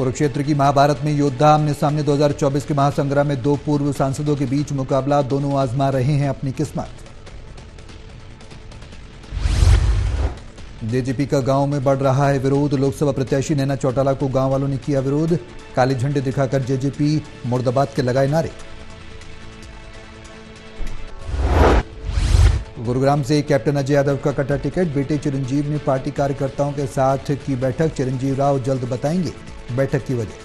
कुरुक्षेत्र की महाभारत में योद्धा आमने सामने 2024 के महासंग्राम में दो पूर्व सांसदों के बीच मुकाबला, दोनों आजमा रहे हैं अपनी किस्मत। जेजेपी का गांव में बढ़ रहा है विरोध, लोकसभा प्रत्याशी नैना चौटाला को गांव वालों ने किया विरोध, काले झंडे दिखाकर जेजेपी मुर्दाबाद के लगाए नारे। गुरुग्राम से कैप्टन अजय यादव का कटा टिकट, बेटे चिरंजीव ने पार्टी कार्यकर्ताओं के साथ की बैठक, चिरंजीव राव जल्द बताएंगे बैठक की वजह।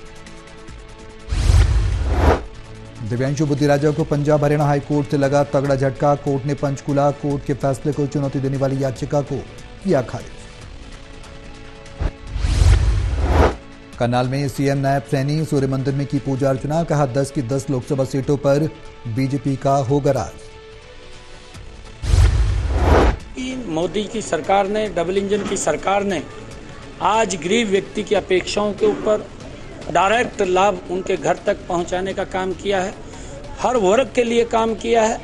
दिव्यांशु बुद्धिराजा को पंजाब हरियाणा हाईकोर्ट से लगा तगड़ा झटका, कोर्ट ने पंचकुला कोर्ट के फैसले को चुनौती देने वाली याचिका को किया खारिज। करनाल में सीएम नायब सैनी सूर्य मंदिर में की पूजा अर्चना, कहा 10 की 10 लोकसभा सीटों पर बीजेपी का होगा राज। मोदी की सरकार ने, डबल इंजन की सरकार ने आज गरीब व्यक्ति की अपेक्षाओं के ऊपर डायरेक्ट लाभ उनके घर तक पहुंचाने का काम किया है। हर वर्ग के लिए काम किया है,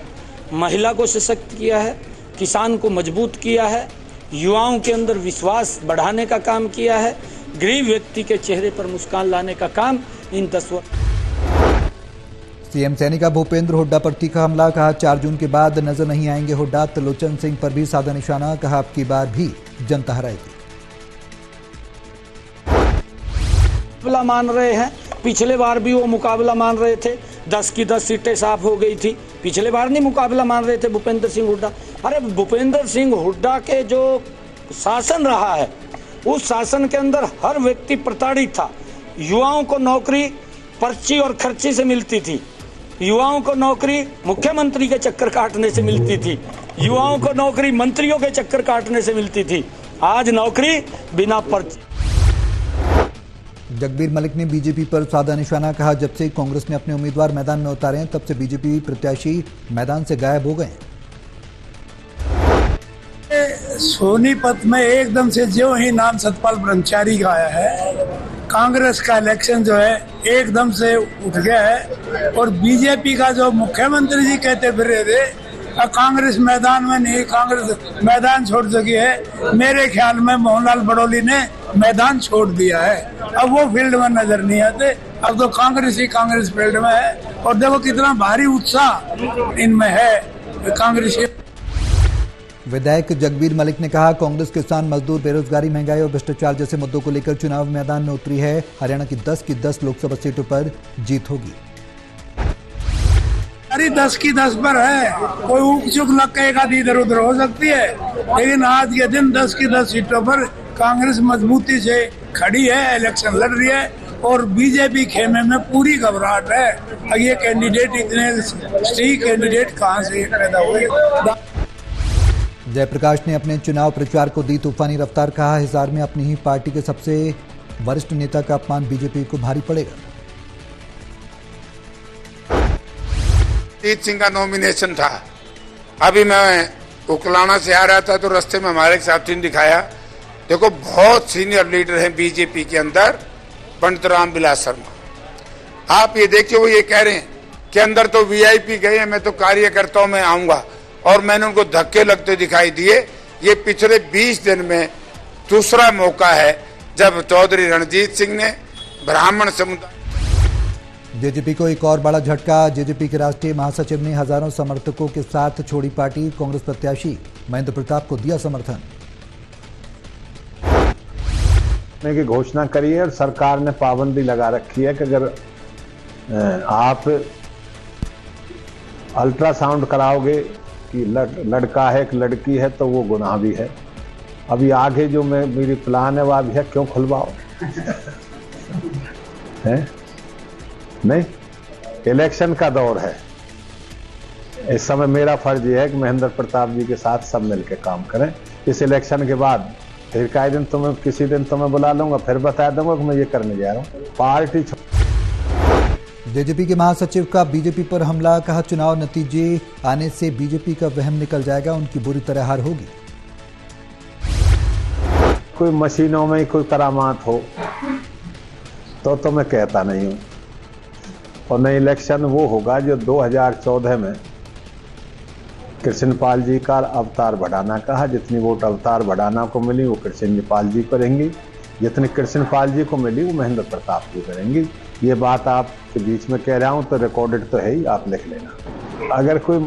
महिला को सशक्त किया है, किसान को मजबूत किया है, युवाओं के अंदर विश्वास बढ़ाने का काम किया है, गरीब व्यक्ति के चेहरे पर मुस्कान लाने का काम इन 10 वर्ष। सीएम सैनी का भूपेंद्र हुड्डा पर तीखा हमला, कहा 4 जून के बाद नजर नहीं आएंगे हुड्डा, त्रिलोचन सिंह पर भी साधा निशाना, कहा अब की बार भी जनता हराएगी। मुकाबला मान रहे हैं, पिछले बार भी वो मुकाबला मान रहे थे, 10 की 10 सीटें साफ हो गई थी, पिछले बार नहीं मुकाबला मान रहे थे भूपेंद्र सिंह हुड्डा। अरे भूपेंद्र सिंह हुड्डा के जो शासन रहा है उस शासन के अंदर हर व्यक्ति प्रताड़ित था। युवाओं को नौकरी पर्ची और खर्ची से मिलती थी, युवाओं को नौकरी मुख्यमंत्री के चक्कर काटने से मिलती थी, युवाओं को नौकरी मंत्रियों के चक्कर काटने से मिलती थी, आज नौकरी बिना पर्ची। जगबीर मलिक ने बीजेपी पर साधा निशाना, कहा जब से कांग्रेस ने अपने उम्मीदवार मैदान में उतारे हैं तब से बीजेपी प्रत्याशी मैदान से गायब हो गए। सोनीपत में एकदम से जो ही नाम सतपाल ब्रह्मचारी का आया है, कांग्रेस का इलेक्शन जो है एकदम से उठ गया है। और बीजेपी का जो मुख्यमंत्री जी कहते फिर रहे थे कांग्रेस मैदान में नहीं, कांग्रेस मैदान छोड़ चुकी है, मेरे ख्याल में मोहनलाल बड़ौली ने मैदान छोड़ दिया है, अब वो फील्ड में नजर नहीं आते, अब तो कांग्रेस ही कांग्रेस फील्ड में है। और देखो कितना भारी उत्साह इनमें है कांग्रेस। विधायक जगबीर मलिक ने कहा कांग्रेस किसान मजदूर बेरोजगारी महंगाई और भ्रष्टाचार जैसे मुद्दों को लेकर चुनाव मैदान में उतरी है, हरियाणा की 10 की 10 लोकसभा सीटों पर जीत होगी। अरे 10 की 10 पर है, कोई ऊक चुक लग के एक आधी इधर उधर हो सकती है, लेकिन आज के दिन 10 की 10 सीटों पर कांग्रेस मजबूती से खड़ी है, इलेक्शन लड़ रही है और बीजेपी खेमे में पूरी घबराहट है। ये कैंडिडेट इतने स्ट्री कैंडिडेट कहाँ से पैदा हुए। जयप्रकाश ने अपने चुनाव प्रचार को दी तूफानी रफ्तार, कहा हिसार में अपनी ही पार्टी के सबसे वरिष्ठ नेता का अपमान बीजेपी को भारी पड़ेगा। रणजीत सिंह का नॉमिनेशन था, अभी मैं उकलाना से आ रहा था तो रास्ते में हमारे एक साथी ने दिखाया, देखो बहुत सीनियर लीडर हैं बीजेपी के अंदर, पंडित रामविलास शर्मा। आप ये देखिए वो ये कह रहे हैं कि अंदर तो वीआईपी गए हैं, मैं तो कार्यकर्ताओं में आऊंगा, और मैंने उनको धक्के लगते दिखाई दिए। ये पिछले 20 दिन में दूसरा मौका है जब चौधरी रणजीत सिंह ने ब्राह्मण समुदाय। जेजेपी को एक और बड़ा झटका, जेजेपी के राष्ट्रीय महासचिव ने हजारों समर्थकों के साथ छोड़ी पार्टी, कांग्रेस प्रत्याशी महेंद्र प्रताप को दिया समर्थन की घोषणा करी है और सरकार ने पाबंदी लगा रखी है कि अगर आप अल्ट्रासाउंड कराओगे कि लड़का है कि लड़की है तो वो गुनाह भी है। अभी आगे जो मेरी प्लान है वो अभी है, क्यों खुलवाओ है? नहीं, इलेक्शन का दौर है, इस समय मेरा फर्ज ये है कि महेंद्र प्रताप जी के साथ सब मिलकर काम करें। इस इलेक्शन के बाद फिर कई दिन तुम्हें किसी दिन तुम्हें बुला लूंगा, फिर बता दूंगा कि मैं ये करने जा रहा हूँ। पार्टी जेजेपी के महासचिव का बीजेपी पर हमला, कहा चुनाव नतीजे आने से बीजेपी का वहम निकल जाएगा, उनकी बुरी तरह हार होगी। कोई मशीनों में कोई करामात हो तो मैं कहता नहीं हूं, और नई इलेक्शन वो होगा जो 2014 में कृष्णपाल जी का अवतार बढ़ाना कहा, जितनी वोट अवतार बढ़ाना को मिली वो कृष्णपाल जी को रहेंगी, जितनी कृष्णपाल जी को मिली वो महेंद्र प्रताप जी करेंगी। ये बात आपके बीच में कह रहा हूं तो रिकॉर्डेड तो है ही, आप लिख लेना। अगर कोई